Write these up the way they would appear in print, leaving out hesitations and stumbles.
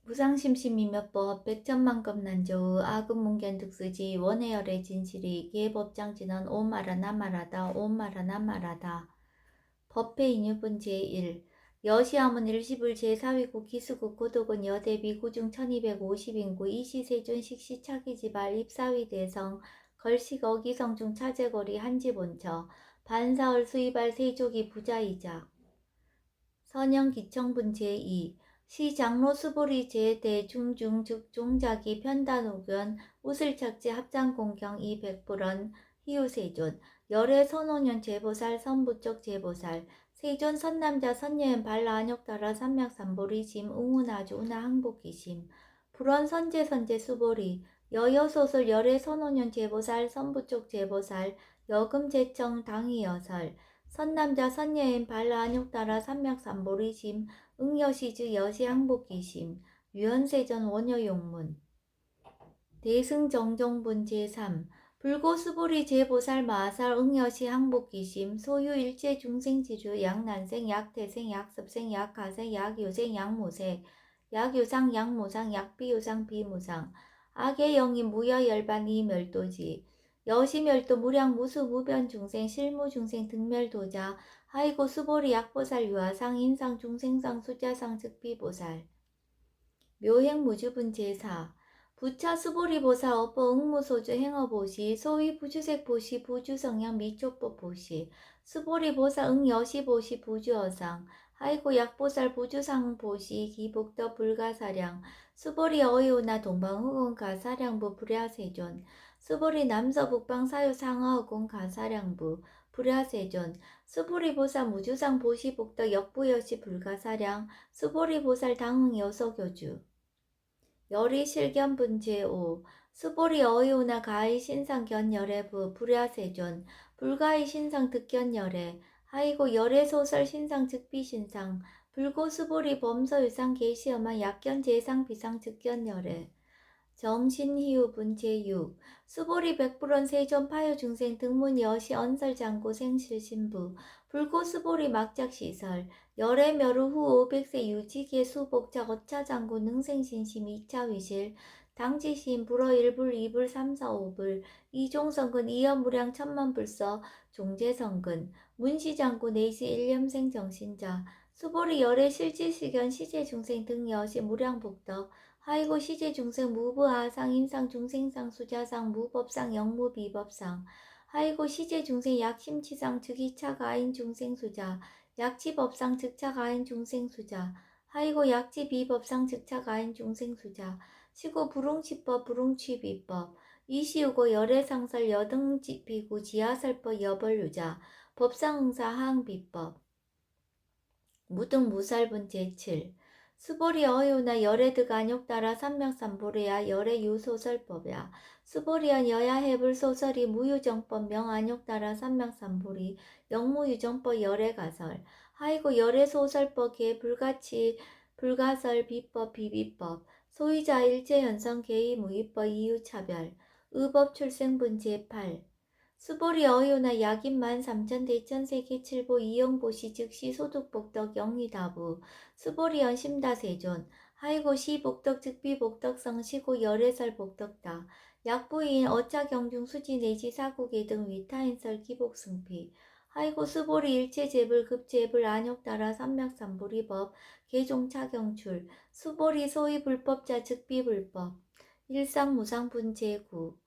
무상심심이며법 백천만급난조의 아금문견득쓰지 원해열의 진실이 계법장진언 오마라 나마라다 오마라 나마라다. 법회인유분 제1 여시함은 일시불 제4위국 기수국 고독은 여대비 구중 1250인구 이시세존 식시차기지발 입사위 대성 걸식 어기성중 차제거리 한지본처 반사월 수이발 세족이 부자이자 선영기청분 제2 시장로 수보리 제대중중 즉종자기 편단우견 우슬착제 합장공경 이백불언 희우세존 열애 선오년 제보살 선부적 제보살 세존 선남자 선녀연 발라안욕따라 삼맥삼보리 짐 웅운아주 운하 항복기심 불원 선제 수보리 여여소설 열애 선오년 제보살 선부쪽 제보살 여금제청 당이여설 선남자 선녀인 발라안욕따라 삼맥삼보리심 응여시즈 여시항복기심 유연세전 원여용문 대승정정분 제3 불고수보리 제보살 마살 응여시 항복기심 소유일체 중생지주 약난생 약태생 약습생 약가생 약요생 약모생 약요상 약모상 약비요상 비무상 악의 영이 무여열반 이멸도지 여시멸도 무량 무수 무변 중생 실무 중생 등멸도자 하이고 수보리 약보살 유아상 인상 중생상 수자상 즉비보살 묘행무주분 제4 부차 수보리보살 업보 응무소주 행어보시 소위 부주색보시 부주성향 미촉법보시 수보리보살 응여시보시 부주어상 하이고 약보살 부주상보시 기복더 불가사량 수보리 어이오나 동방후공 가사량부 불야세존 수보리 남서북방 사유상어공 가사량부 불야세존 수보리보살 무주상 보시복더 역부여시 불가사량 수보리보살 당흥 여서교주 열이 실견분 제5 수보리 어이오나 가히 신상 견열애부 불야세존 불가히 신상 득견열애 하이고 열애소설 신상 즉비신상 불고 수보리 범서유상 계시엄한 약견 제상 비상 즉견열애 정신희우분 제6 수보리 백불원 세존 파유중생 등문 여시 언설장고 생실신부 불고 수보리 막작시설 열애멸우 후 500세 유지계 수복자 거차장고 능생신심 2차위실 당지신 불어 1불 2불 3, 4, 5불 이종성근 이연무량 천만불서 종제성근 문시장고 내시 일념생 정신자 수보리 열애 실지시견 시제중생 등 여시 무량복덕 하이고 시제중생 무부하상 인상 중생상 수자상 무법상 영무비법상 하이고 시제중생 약심치상 즉이차가인 중생수자 약지법상 즉차가인 중생수자 하이고 약지비법상 즉차가인 중생수자 시고 불웅치법 불웅취비법 이시우고 열애상설 여등비구 지하설법 여벌유자 법상응사 하항비법 무등무살분 제7 수보리 어이오나 열애드가 안욕따라 삼명삼보리야 열애유소설법야 수보리언 여야해불 소설이 무유정법 명안욕따라 삼명삼보리 영무유정법 열애가설 하이고 열애소설법 개 불가치 불가설 비법 비비법 소유자 일제현성 개의 무위법 이유차별 의법 출생분 제8 수보리 어이오나 약인만 삼천 대천세계 칠보 이영보시 즉시 소득복덕 영리다부 수보리언 심다세존 하이고 시복덕 즉비복덕성 시고 열애설 복덕다 약부인 어차경중 수지 내지 사국의 등 위타인설 기복승피 하이고 수보리 일체제불 급제불 안욕따라 삼맥삼보리법 개종차경출 수보리 소위 불법자 즉비불법 일상무상분 제9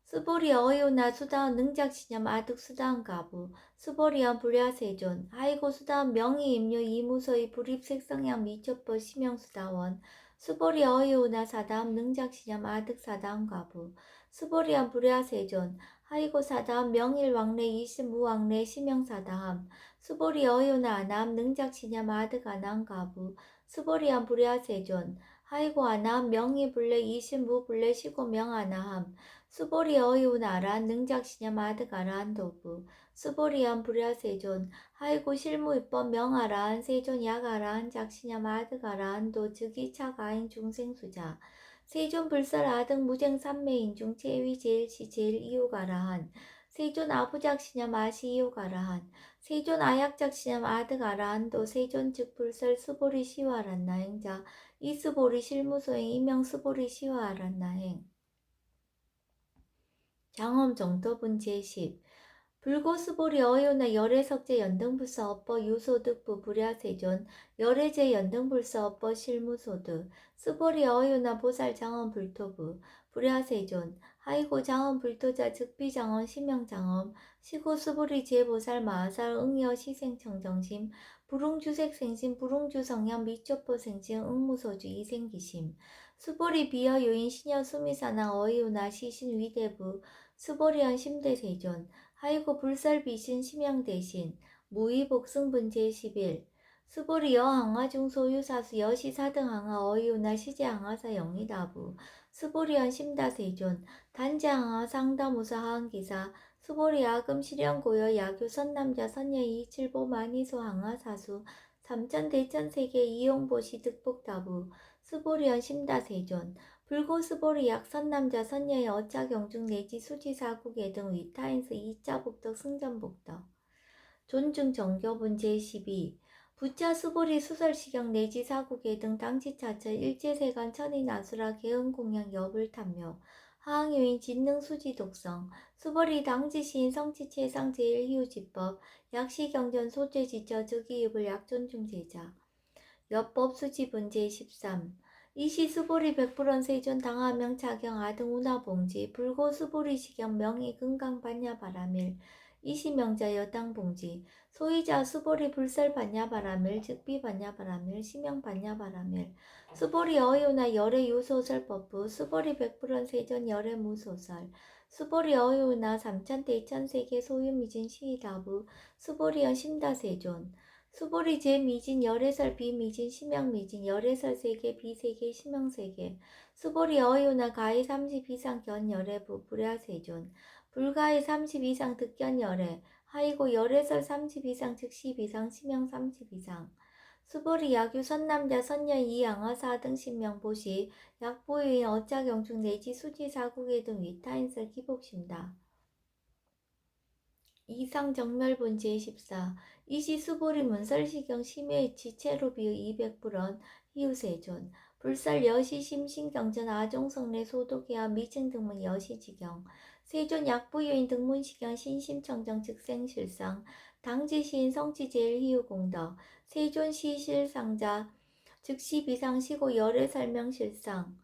수보리 어이오나 수다원 능작시념 아득 수다원 가부 수보리언 불야세존 하이고 수다원 명의임료 이무소의 불입색성향 미초법 심형수다원 수보리 어이오나 사다원 능작시념 아득 사다원 가부 수보리언 불야세존 하이고 사다원 명일왕래 이십무왕래 심형사다함 수보리 어이오나 아나함 능작시념 아득 아나함 가부 수보리언 불야세존 하이고 아나함 명의불래 이십무불래 시고명 아나함 수보리 어이오나 아라한 능작시념 아득 아라한 도부 수보리언 불야세존 하이고 실무입법 명아라한 세존 약아라한 작시념 아득 아라한 도 즉이차가인 중생수자 세존 불설 아득 무쟁 삼매인 중 제위 제일시 제일 이육아라한 세존 아부작시념 아시이오가라한 세존 아약작시념 아득아라한도 세존 즉 불설 수보리 시와란나행자 이수보리 실무소행 이명 수보리 시와란나행 장엄 정토분 제10 불고수보리 어요나 열애석제 연등불서 업버 유소득부 불야세존 열애제 연등불서 업버 실무소득 수보리 어요나 보살 장엄 불토부 불야세존 하이고 장엄 불토자 즉비장엄 심영장엄 시고수보리 제보살 마살 응여 시생청정심 불웅주색생심 불웅주성냥 미초포생심 응무소주 이생기심 수보리 비여 요인 신여 수미사나 어이오나 시신 위대부 수보리언 심대세존 하이고 불설비신 심양대신 무의복승분 제11 수보리 여항아중 소유사수 여시사등항아 어이오나 시제항아사 영이다부 수보리언 심다세존 단지항아 상다무사 하항기사 수보리 아금 실현고여 야교 선남자 선녀이 칠보 만이소 항아사수 삼천대천세계 이용보시 득복다부 수보리언 심다세존 불고수보리 약선남자 선녀의 어차경중 내지 수지사국의 등 위타인스 이자복덕 승전복덕 존중 정교분 제12 부차수보리 수설시경 내지 사국의 등 당지차처 일제세간 천인아수라 개은공양 여불탐묘 하항요인 진능수지독성 수보리 당지시인 성치체상 제1희우지법 약시경전 소죄지처 즉이입을 약존중제자 여법수지분 제13 이시수보리 백불원 세존 당하명 차경 아등 운하봉지 불고수보리 시경 명의 금강 반야바라밀 이시명자 여당봉지 소이자 수보리 불설 반야바라밀 즉비 반야바라밀 시명 반야바라밀 수보리 어요나 열애 유소설법부 수보리 백불원 세존 열애 무소설 수보리 어요나 삼천대천세계 소유미진 시이다부 수보리연 심다세존 수보리 제미진 열애설 비미진 심양미진 열애설 세계 비세계 심양세계 수보리 어요나 가히 30 이상 견열애 불야세존 불가히 30 이상 득견열애 하이고 열애설 30 이상 즉시 비상 심양 30 이상 수보리 야규 선남자 선녀 이양어사 등 신명보시 약보유인 어짜경중 내지 수지사국의 등 위타인설 기복심다. 이상정멸분 제14 이시수보리 문설시경 심의 지체로비의 200불원 희우세존 불설 여시심신경전 아종성내 소독해야 미증등문 여시지경 세존 약부유인 등문시경 신심청정 즉생실상 당지시인 성지제일희우공덕 세존시실상자 즉시비상시고 열애설명실상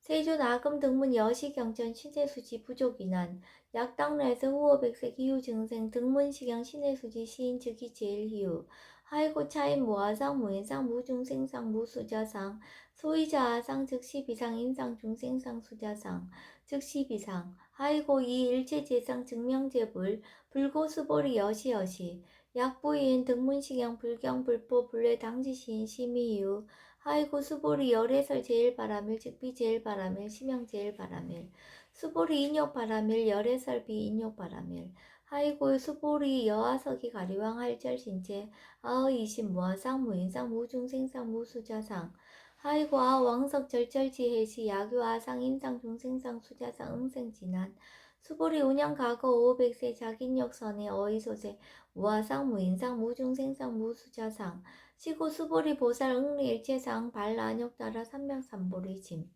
세존 아금 등문 여시경전 신해수지 부족인한 약당내에서 후호백색 이유증생 등문시경 신해수지 시인 즉이 제일희우 하이고 차인 모아상 무인상 무중생상 무수자상 소이자아상 즉시비상 인상 중생상 수자상 즉시비상 하이고 이 일체재상 증명재불 불고수보리 여시여시 약부인 등문시경 불경 불포 불례 당지시인 심의유 하이고 수보리 열애설 제일바라밀 즉비 제일바라밀 심형 제일바라밀 수보리 인욕바라밀 열애설 비인욕바라밀 하이고 수보리 여아석이 가리왕 할절 신체 아의이신 무아상 무인상 무중생상 무수자상 하이고 아왕석 절절지해시 야교 아상 인상 중생상 수자상 응생진한 수보리 운영 과거 500세 자긴욕선의 어이소세 무아상 무인상 무중생상 무수자상 시고 수보리 보살 응리일체상 발란욕따라 삼명삼보리 짐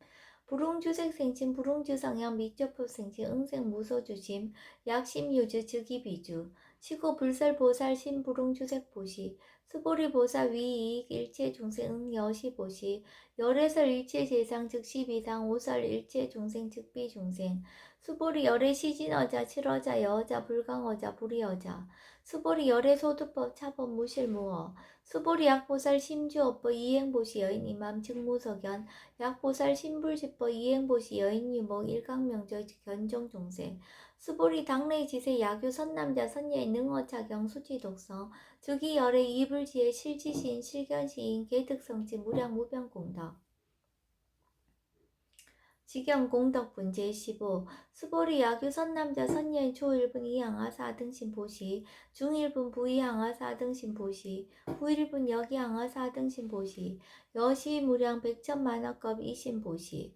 불웅주색생침 불웅주성향 미적법생침 응생무소주심 약심유주 즉이비주 시고 불설보살 신불웅주색보시 수보리보살 위이익 일체중생 응여시보시 열애설 일체재상 즉시비상 오설 일체중생 즉비중생 수보리 열애 시진어자 칠어자 여어자 불강어자 불이어자 수보리 열애 소두법 차법 무실무어 수보리 약보살 심주업보 이행보시 여인 이맘 즉무석연 약보살 신불지법 이행보시 여인 유목 일강명절 견종종생 수보리 당내지세 야교 선남자 선녀의 능어차경 수지독성 즉이 열애 이불지의 실지시인 실견시인 개득성지 무량무변공덕 직영공덕분 제15 수보리 야규 선남자 선녀인 초1분 이항아 4등신 보시 중1분 부이항아 4등신 보시 후1분 여기항아 4등신 보시 여시무량 백천만원급 이신 보시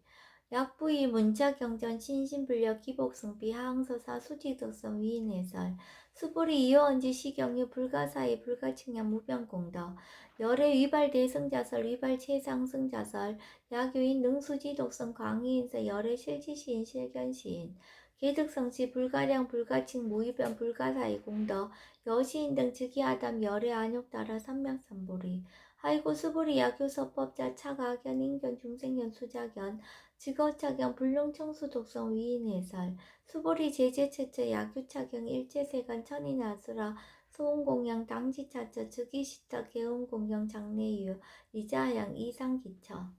약부위 문자경전 신신불력 기복승비 하항서사 수지덕성 위인해설 수보리 이어언지 시경유 불가사의 불가측량 무변공덕 열애 위발대승자설 위발체상승자설 약유인 능수지독성 광의인서 열애 실지시인 실견시인 계득성시 불가량 불가칭 무위변 불가사의 공덕 여시인 등 즉위하담 열애 안욕따라 삼명삼보리 하이고 수보리 약효서법자 차가견 인견 중생견 수자견 직어차경 불능청수 독성 위인해설 수보리 제제체체 약유차경 일제세간 천인아수라 소음공양 당지차처 즉위시터 개음공영 장래유 이자양 이상기처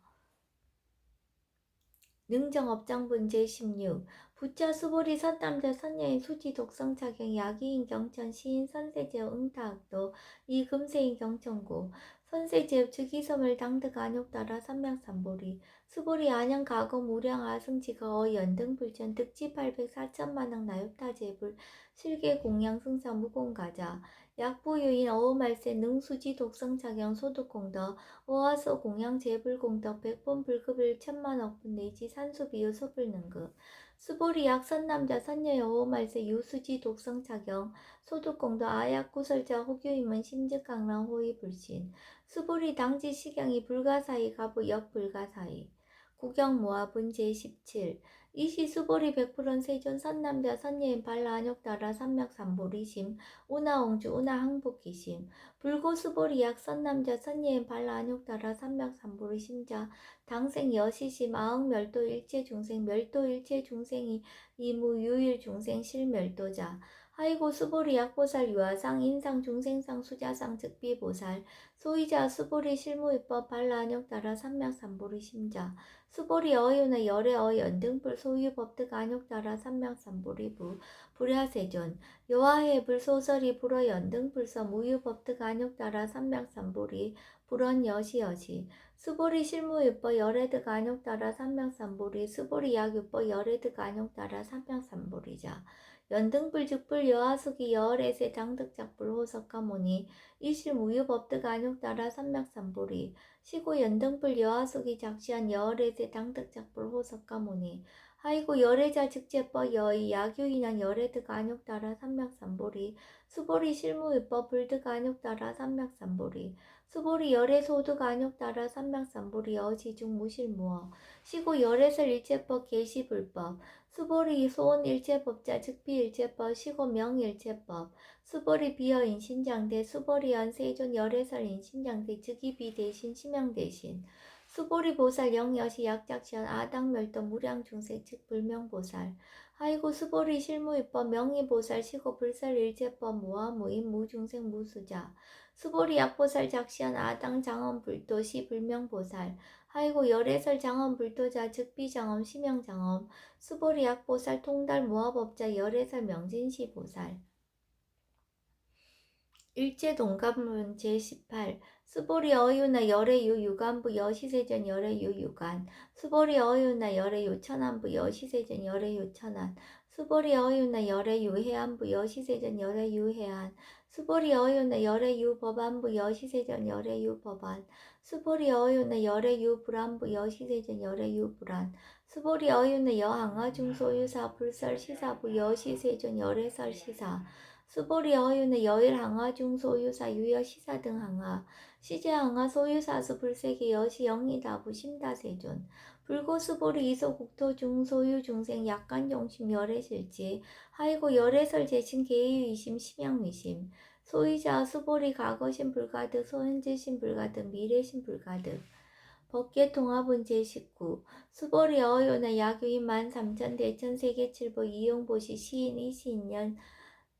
능정업장분 제16 부처 수보리 선남자 선녀인 수지 독성차경 야기인 경천 시인 선세제업 응타학도 이금세인 경천고 선세제업 즉위섬을 당득 안욕따라 삼명삼보리 수보리 안양 가검 우량 아승지가 연등불천 득지 800 4천만왕 나욕타제불 실계 공양 승사 무공가자 약부유인 어음말세 능수지 독성차경 소득공덕 어하서 공양 재불공덕 백번 불급을 천만억분 내지 산수비유 소불능급 수보리 약선남자 선녀의 어음말세 유수지 독성차경 소득공덕 아약구설자 호규임은 심즉강랑 호의불신 수보리 당지 시경이 불가사의 가부 역불가사의 구경모아분 제17 이시 수보리 100% 세존 선남자 선녀인 발라안욕따라 삼맥삼보리심 우나옹주 우나항복기심 불고수보리 약 선남자 선녀인 발라안욕따라 삼맥삼보리심자 당생 여시심 아흥멸도 일체중생 멸도 일체중생이 이무유일중생 실멸도자 하이고 수보리 약보살 유아상 인상 중생상 수자상 즉비보살 소이자 수보리 실무위법 발라안욕따라 삼맥삼보리심자 수보리 어유나 열애 연등불 소유법득 안욕따라 삼명삼보리부 불야세존 여와해 불소설이 불어 연등불서 무유법득 안욕따라 삼명삼보리 불언 여시여시 수보리 실무유법 열애득 안욕따라 삼명삼보리 수보리 약유법 열애득 안욕따라 삼명삼보리자 연등불 즉불 여하숙이 여월에세 당득작불 호석가모니 이실무유법득 안욕따라 삼맥삼보리 시고 연등불 여하숙이 작시한 여월에세 당득작불 호석가모니 하이고 열애자 즉제법 여의 야규인한 열애득 안욕따라 삼맥삼보리 수보리 실무유법 불득 안욕따라 삼맥삼보리 수보리 열애소득 안욕따라 삼맥삼보리 어지중 무실무어 시고 열애설 일체법 계시불법 수보리 소원 일체법자 즉비 일체법 시고 명일체법 수보리 비어 인신장대 수보리 연세존 열애설 인신장대 즉위비 대신 심양 대신 수보리 보살 영여시 약작시한 아당멸도 무량중생 즉 불명보살 하이고 수보리 실무입법 명의보살 시고 불설 일체법 무아무인 무중생 무수자 수보리 약보살 작시한 아당 장엄 불도시 불명보살 하이고 열애설 장엄 불도자 즉비장엄 심영장엄 수보리 약보살 통달 무아법자 열애설 명진시 보살 일제동감문 제18 수보리 어유나 열애유 유간부 여시세전 열애유 유간 수보리 어유나 열애유 천안부 여시세전 열애유 천안 수보리 어유나 열애유 해안부 여시세전 열애유 해안 수보리 어유나 열애유 법안부 여시세전 열애유 법안 수보리 어유나 열애유 불안부 여시세전 열애유 불안 수보리 어유나 여항아 중소유사 불설 시사부 여시세전 열애설 시사 수보리 어유는 여일 항하 중소유사 유여 시사 등 항하 시제 항하 소유사수 불세기 여시 영리다부 심다세존 불고수보리 이소 국토 중소유 중생 약간 용심 열애실지 하이고 열애설 제신 계유이심 심양미심 소유자 수보리 과거신 불가득 소현재신 불가득 미래신 불가득 법계통합은 제19 수보리 어유는 약유인 13,000 대천 세계칠보 이용보시 시인 이시인년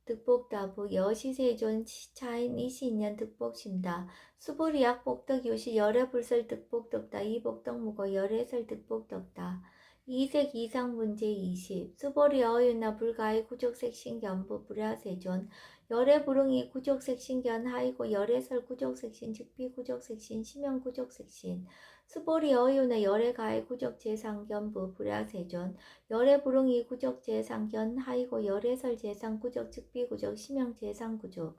득복다부 여시세존 차인 이시인년 득복심다 수보리 약복덕 요시 열애불설 득복덕다 이복덕무거 열애설 득복덕다 이색 이상문제 20 수보리 어유나 불가의 구족색신견부 불야세존 열애불응이 구족색신견 하이고 열애설 구족색신 즉비 구족색신 심형 구족색신 수보리 어유나 열애가의 구족재상견부 불야세존 열애불응이 구족재상견 하이고 열애설 재상구족 즉비구족 심형재상구족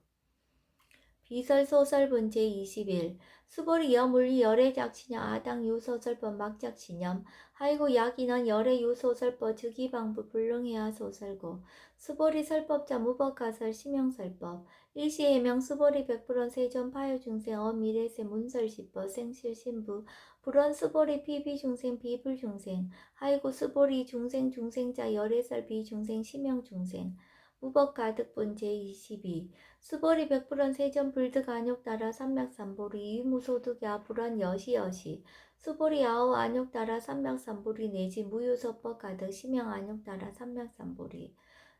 비설소설본 제21 수보리 여물리 열애작시념 아당 유소설법 막작시념 하이고 야기는 열애 유소설법 즉이방부 불능해야 소설고 수보리 설법자 무법가설 심형설법 일시해명 수보리 백불원 세존 파요중생 어미래세 문설시법 생실신부 불원 수보리 피비중생 비불중생 하이고 수보리 중생자 열애설 비중생 심형중생 무법가득본 제22 수보리 백불원 세전 불득 안욕 따라 삼맥삼보리 유무소득야 불원 여시여시 수보리 아오 안욕 따라 삼맥삼보리 내지 무유서법 가득 심형 안욕 따라 삼맥삼보리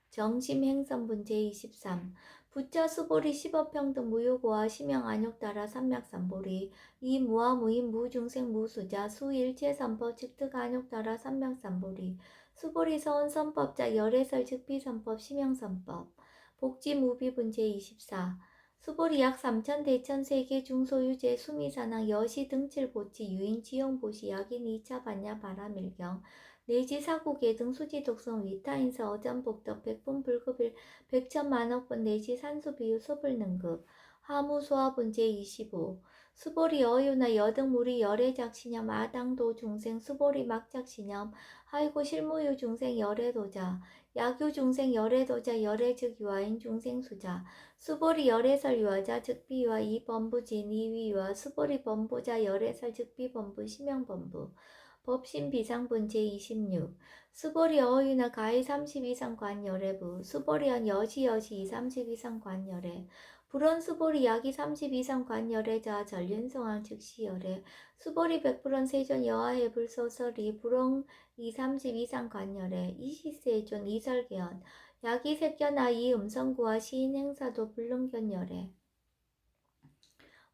정심행선분 제23 부자 수보리 십업평등 무효고와 심형 안욕 따라 삼맥삼보리 이 무아 무인 무중생 무수자 수일체선법 즉득 안욕 따라 삼맥삼보리 수보리 서원선법자 열애설 즉비선법 심형선법 복지무비분 제24 수보리 약 3천 대천 세계 중소유재 수미산항 여시 등칠보치 유인 지용보시 약인 2차 반야 바라밀경 내지 사국예 등 수지독성 위타인서 어전복덕 백분불급일 백천만억분 내지 산수비유 소불능급 하무소화분 제25 수보리 어유나 여등무리 열애작시념 아당도 중생 수보리 막작시념 하이고 실무유 중생 열애도자 야규 중생 열애도자 열애즉 유아인 중생수자 수보리 열애설 유아자 즉비유아 이범부진 이위유아 수보리 범부자 열애설 즉비범부 심형범부 법신 비상분 제26 수보리 어유나 가히 30 이상 관열애부 수보리언 여시여시 2, 30 이상 관열애 불원 수보리 약이 30 이상 관열애자 전륜성왕 즉시열애 수보리 백불원 세존 여하해 불소설이 불원 2, 30 이상 관열애 이시세존 이설계언 약이 색견아 이 음성구와 시인 행사도 불능견열애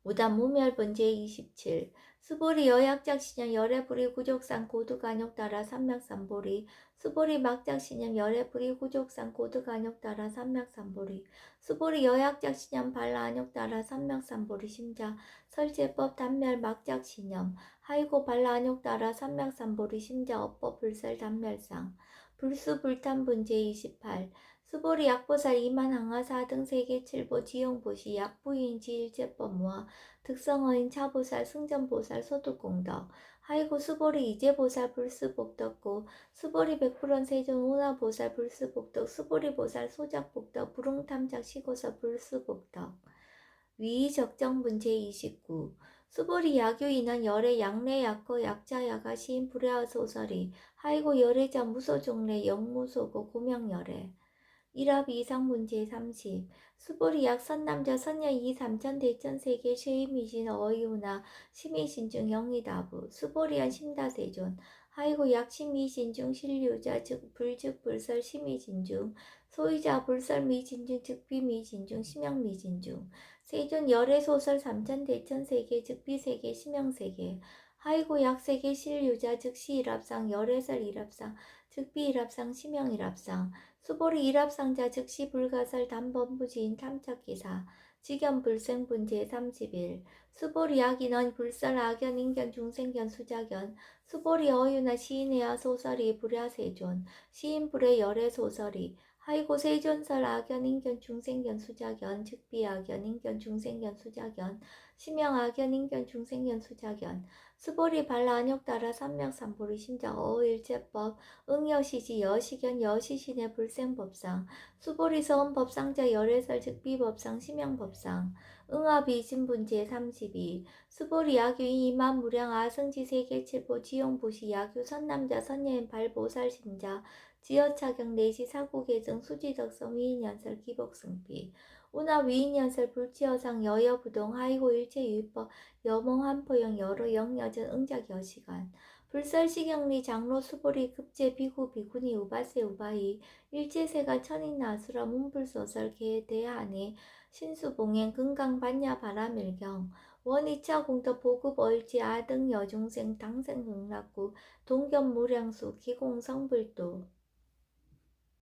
무단 무멸분 제27 수보리 여약작신념 열애불이 구족상 고득안욕 따라 삼맥삼보리 수보리 막작신념 열애불이 구족상 고득안욕 따라 삼맥삼보리 수보리 여약작신념 발라안욕 따라 삼맥삼보리 심자 설제법 단멸 막작신념 하이고 발라안욕 따라 삼맥삼보리 심자 업법 불설 단멸상 불수불탄분 제28 수보리 약보살 이만항하사 등 세계칠보 지용보시 약부인 지일제법무와 득성어인 차보살 승전보살 소득공덕 하이고 수보리 이제보살 불수복덕고 수보리 백불원 세존 운하보살 불수복덕 수보리보살 소작복덕 불응탐작 시고서 불수복덕 위적정분 제29 수보리 야교인은 열애 양례 약거 약자 야가 시인 불야하 소설이 하이고 열애자 무소종례 영무소고 고명열애 일합 이상문 제30 수보리 약 선남자 선녀 2, 3천 대천 세계 쉐이미신 어이우나 심의신중 영리다부 수보리한 심다세존 하이고 약 심의신중 신류자 즉 불즉 불설 심의신중 소유자 불설 미진중 즉비 미진중 심형 미진중 세존 열애 소설 3천 대천 세계 즉비 세계 심형 세계 하이고 약 세계 신류자 즉시 일합상 열애설 일합상 즉비 일합상 심형 일합상 수보리 일합상자 즉시 불가설 단범부지인 탐착기사 직연불생분 제31 수보리 약인원 불설 악연 인견 중생견 수작견 수보리 어유나 시인해야 소설이 불야세존 시인불의 열애 소설이 하이고 세존설 악연 인견 중생견 수작견 즉비 악연 인견 중생견 수작견 심형 악연 인견 중생견 수작견 수보리 발라 안욕 따라 삼맥삼보리 심자 어일제법 응여시지 여시견 여시신의 불생법상 수보리 서원법상자 열애설 즉비법상 심형법상 응아비진분 제32 수보리 야규인 이만무량 아승지 세계칠보 지용보시 야규 선남자 선녀인 발보살신자 지어차경 내시 사고계정 수지덕성 위인연설 기복승비 운하 위인연설 불지어상 여여부동 하이고 일체유입법 여몽한포영 여로 영여전 응작여시간 불설시경리 장로 수보리 급제 비구 비구니 우바세 우바이 일제세가 천인나수라 문불소설 개대하니 신수봉행 금강반야 바라밀경 원이차 공덕 보급 얼지 아등 여중생 당생 극락구 동견무량수 기공성불도